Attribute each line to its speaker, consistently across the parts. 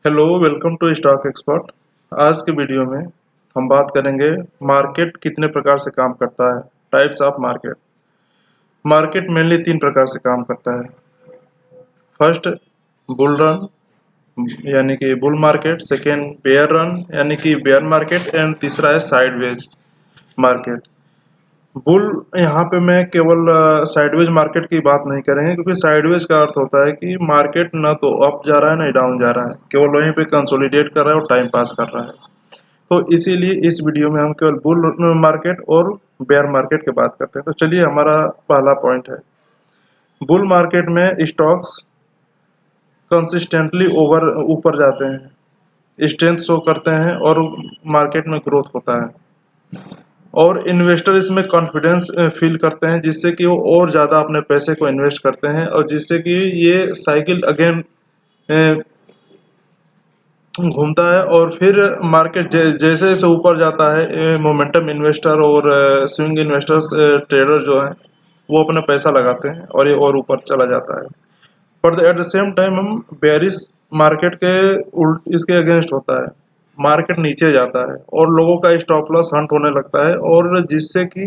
Speaker 1: Hello, welcome to stock expert. आज के video में हम बात करेंगे मार्केट कितने प्रकार से काम करता है। Types of market. Market mainly तीन प्रकार से काम करता है। फर्स्ट, बुल रन यानी कि bull market. Second, bear run यानी कि बेयर मार्केट। एंड तीसरा है साइडवेज मार्केट। बुल यहाँ पे मैं केवल साइडवेज मार्केट की बात नहीं करेंगे, क्योंकि साइडवेज का अर्थ होता है कि मार्केट ना तो अप जा रहा है ना डाउन जा रहा है, केवल वहीं पे कंसोलिडेट कर रहा है और टाइम पास कर रहा है। तो इसीलिए इस वीडियो में हम केवल बुल मार्केट और बेयर मार्केट की बात करते हैं। तो चलिए, हमारा पहला पॉइंट है, बुल मार्केट में स्टॉक्स कंसिस्टेंटली ऊपर जाते हैं, स्ट्रेंथ शो करते हैं और मार्केट में ग्रोथ होता है, और इन्वेस्टर इसमें कॉन्फिडेंस फील करते हैं, जिससे कि वो और ज़्यादा अपने पैसे को इन्वेस्ट करते हैं और जिससे कि ये साइकिल अगेन घूमता है। और फिर मार्केट जैसे जैसे ऊपर जाता है, मोमेंटम इन्वेस्टर और स्विंग इन्वेस्टर्स ट्रेडर जो हैं वो अपना पैसा लगाते हैं और ये और ऊपर चला जाता है। पर एट द सेम टाइम हम बेरिश मार्केट के उल्ट इसके अगेंस्ट होता है, मार्केट नीचे जाता है और लोगों का स्टॉप लॉस हंट होने लगता है, और जिससे कि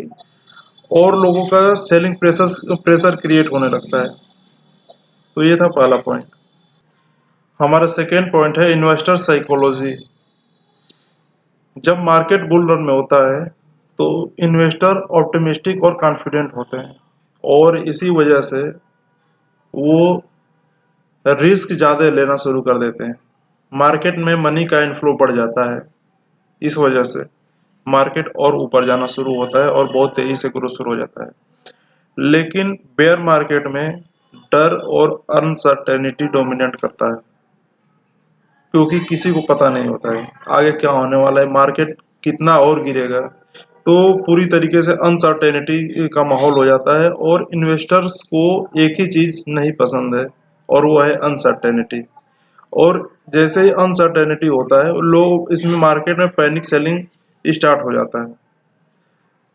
Speaker 1: और लोगों का सेलिंग प्रेशर क्रिएट होने लगता है। तो ये था पहला पॉइंट। हमारा सेकेंड पॉइंट है इन्वेस्टर साइकोलॉजी। जब मार्केट बुल रन में होता है तो इन्वेस्टर ऑप्टिमिस्टिक और कॉन्फिडेंट होते हैं, और इसी वजह से वो रिस्क ज़्यादा लेना शुरू कर देते हैं। मार्केट में मनी का इनफ्लो बढ़ जाता है, इस वजह से मार्केट और ऊपर जाना शुरू होता है और बहुत तेज़ी से ग्रो शुरू हो जाता है। लेकिन बेयर मार्केट में डर और अनसर्टेनिटी डोमिनेट करता है, क्योंकि किसी को पता नहीं होता है आगे क्या होने वाला है, मार्केट कितना और गिरेगा। तो पूरी तरीके से अनसर्टेनिटी का माहौल हो जाता है, और इन्वेस्टर्स को एक ही चीज़ नहीं पसंद है, और वो है अनसर्टेनिटी। और जैसे ही अनसर्टेनिटी होता है, लोग इसमें मार्केट में पैनिक सेलिंग स्टार्ट हो जाता है,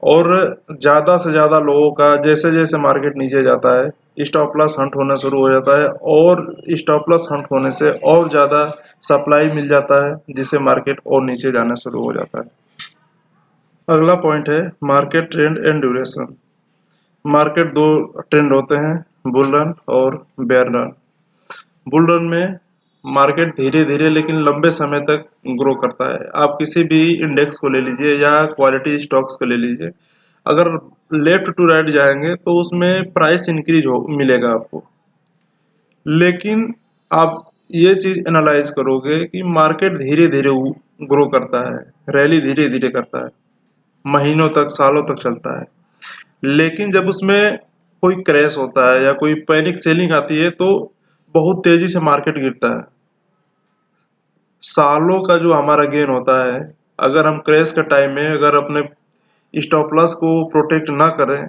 Speaker 1: और ज़्यादा से ज़्यादा लोगों का जैसे जैसे मार्केट नीचे जाता है स्टॉप लॉस हंट होना शुरू हो जाता है, और स्टॉप लॉस हंट होने से और ज़्यादा सप्लाई मिल जाता है, जिससे मार्केट और नीचे जाना शुरू हो जाता है। अगला पॉइंट है market trend and duration. Market दो ट्रेंड होते हैं, बुल रन और बेयर रन। बुल रन में मार्केट धीरे धीरे लेकिन लंबे समय तक ग्रो करता है। आप किसी भी इंडेक्स को ले लीजिए या क्वालिटी स्टॉक्स को ले लीजिए, अगर लेफ्ट टू राइट जाएंगे तो उसमें प्राइस इंक्रीज हो मिलेगा आपको। लेकिन आप ये चीज़ एनालाइज करोगे कि मार्केट धीरे धीरे ग्रो करता है, रैली धीरे धीरे करता है, महीनों तक सालों तक चलता है। लेकिन जब उसमें कोई क्रैश होता है या कोई पैनिक सेलिंग आती है तो बहुत तेजी से मार्केट गिरता है। सालों का जो हमारा गेन होता है, अगर हम क्रैश के टाइम में अगर अपने स्टॉप लॉस को प्रोटेक्ट ना करें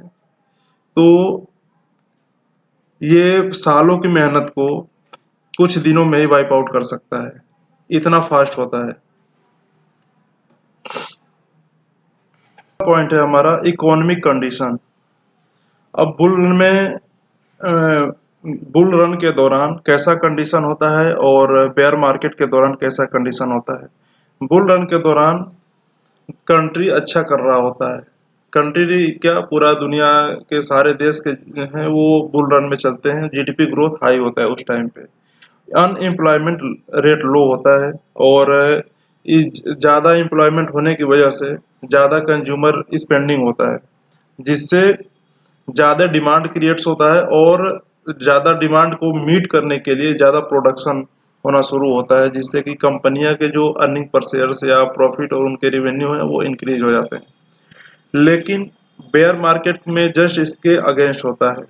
Speaker 1: तो ये सालों की मेहनत को कुछ दिनों में ही वाइप आउट कर सकता है, इतना फास्ट होता है। पॉइंट है हमारा इकोनॉमिक कंडीशन। अब बुल रन के दौरान कैसा कंडीशन होता है और बेयर मार्केट के दौरान कैसा कंडीशन होता है। बुल रन के दौरान कंट्री अच्छा कर रहा होता है, कंट्री क्या, पूरा दुनिया के सारे देश के हैं वो बुल रन में चलते हैं, जीडीपी ग्रोथ हाई होता है उस टाइम पे, अनएम्प्लॉयमेंट रेट लो होता है, और ज़्यादा एम्प्लॉयमेंट होने की वजह से ज़्यादा कंज्यूमर स्पेंडिंग होता है, जिससे ज़्यादा डिमांड क्रिएट्स होता है, और ज़्यादा डिमांड को मीट करने के लिए ज़्यादा प्रोडक्शन होना शुरू होता है, जिससे कि कंपनियां के जो अर्निंग पर शेयर्स या प्रॉफिट और उनके रेवेन्यू है वो इंक्रीज हो जाते हैं। लेकिन बेयर मार्केट में जस्ट इसके अगेंस्ट होता है,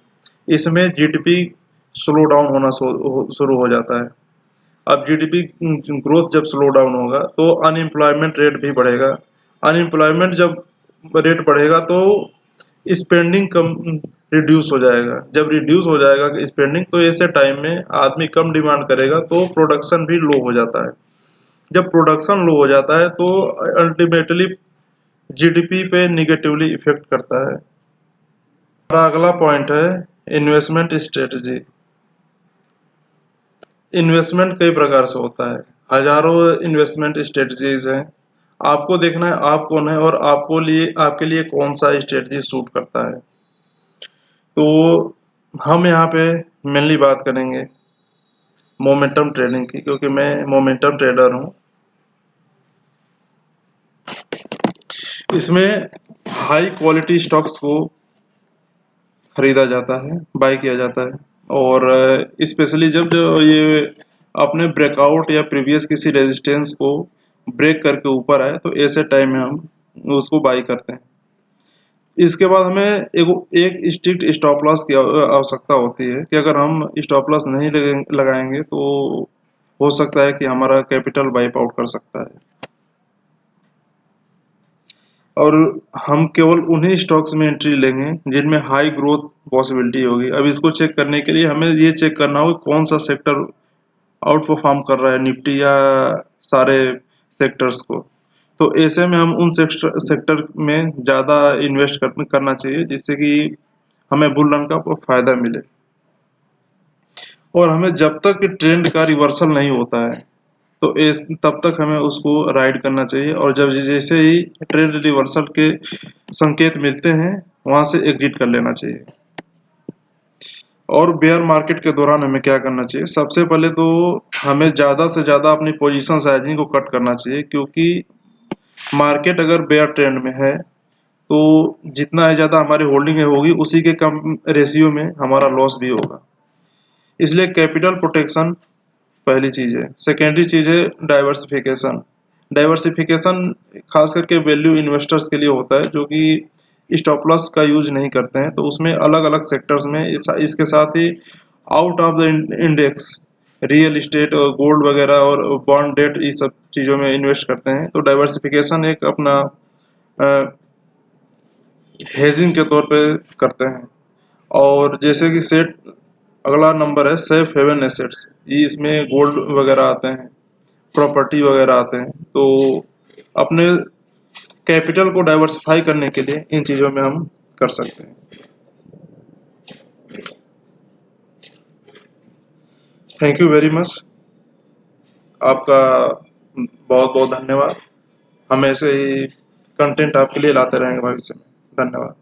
Speaker 1: इसमें जीडीपी स्लो डाउन होना शुरू हो जाता है। अब जीडीपी ग्रोथ जब स्लो डाउन होगा तो अनएम्प्लॉयमेंट रेट भी बढ़ेगा। अनएम्प्लॉयमेंट जब रेट बढ़ेगा तो स्पेंडिंग कम रिड्यूस हो जाएगा। जब रिड्यूस हो जाएगा स्पेंडिंग तो ऐसे टाइम में आदमी कम डिमांड करेगा तो प्रोडक्शन भी लो हो जाता है। जब प्रोडक्शन लो हो जाता है तो अल्टीमेटली जीडीपी पे निगेटिवली इफेक्ट करता है। हमारा अगला पॉइंट है इन्वेस्टमेंट स्ट्रेटजी। इन्वेस्टमेंट कई प्रकार से होता है। हजारों इन्वेस्टमेंट स्ट्रेटजीज हैं। आपको देखना है आप कौन है और आपके लिए कौन सा स्ट्रेटजी सूट करता है। तो हम यहाँ पे मेनली बात करेंगे मोमेंटम ट्रेडिंग की, क्योंकि मैं मोमेंटम ट्रेडर हूँ। इसमें हाई क्वालिटी स्टॉक्स को खरीदा जाता है, बाय किया जाता है, और स्पेशली जब जो ये अपने ब्रेकआउट या प्रीवियस किसी रेजिस्टेंस को ब्रेक करके ऊपर आए तो ऐसे टाइम में हम उसको बाई करते हैं। इसके बाद हमें एक स्ट्रिक्ट स्टॉप लॉस की आवश्यकता होती है कि अगर हम स्टॉप लॉस नहीं लगाएंगे तो हो सकता है कि हमारा कैपिटल वाइप आउट कर सकता है। और हम केवल उन्हीं स्टॉक्स में एंट्री लेंगे जिनमें हाई ग्रोथ पॉसिबिलिटी होगी। अब इसको चेक करने के लिए हमें ये चेक करना होगा कौन सा सेक्टर आउट परफॉर्म कर रहा है निफ्टी या सारे सेक्टर्स को। तो ऐसे में हम उन सेक्टर में ज़्यादा इन्वेस्ट करना चाहिए जिससे कि हमें बुल रन का फायदा मिले। और हमें जब तक ट्रेंड का रिवर्सल नहीं होता है तो तब तक हमें उसको राइड करना चाहिए, और जब जैसे ही ट्रेंड रिवर्सल के संकेत मिलते हैं वहां से एग्जिट कर लेना चाहिए। और बेयर मार्केट के दौरान हमें क्या करना चाहिए, सबसे पहले तो हमें ज़्यादा से ज़्यादा अपनी पोजीशन साइजिंग को कट करना चाहिए, क्योंकि मार्केट अगर बेयर ट्रेंड में है तो जितना ज़्यादा हमारी होल्डिंग होगी उसी के कम रेशियो में हमारा लॉस भी होगा। इसलिए कैपिटल प्रोटेक्शन पहली चीज़ है। सेकेंडरी चीज़ है डाइवर्सिफिकेशन। डाइवर्सिफिकेशन खास करके वैल्यू इन्वेस्टर्स के लिए होता है जो कि स्टॉप लॉस का यूज नहीं करते हैं, तो उसमें अलग अलग सेक्टर्स में इसके साथ ही out of the index real estate और गोल्ड वगैरह और बॉन्ड डेट ये सब चीज़ों में इन्वेस्ट करते हैं। तो डाइवर्सिफिकेशन एक अपना हेजिंग के तौर पे करते हैं। और जैसे कि सेट अगला नंबर है सेफ हेवन एसेट्स, ये इसमें गोल्ड वगैरह आते हैं, प्रॉपर्टी वगैरह आते हैं। तो अपने कैपिटल को डाइवर्सिफाई करने के लिए इन चीज़ों में हम कर सकते हैं। थैंक यू वेरी मच, आपका बहुत बहुत धन्यवाद। हम ऐसे ही कंटेंट आपके लिए लाते रहेंगे भविष्य में। धन्यवाद।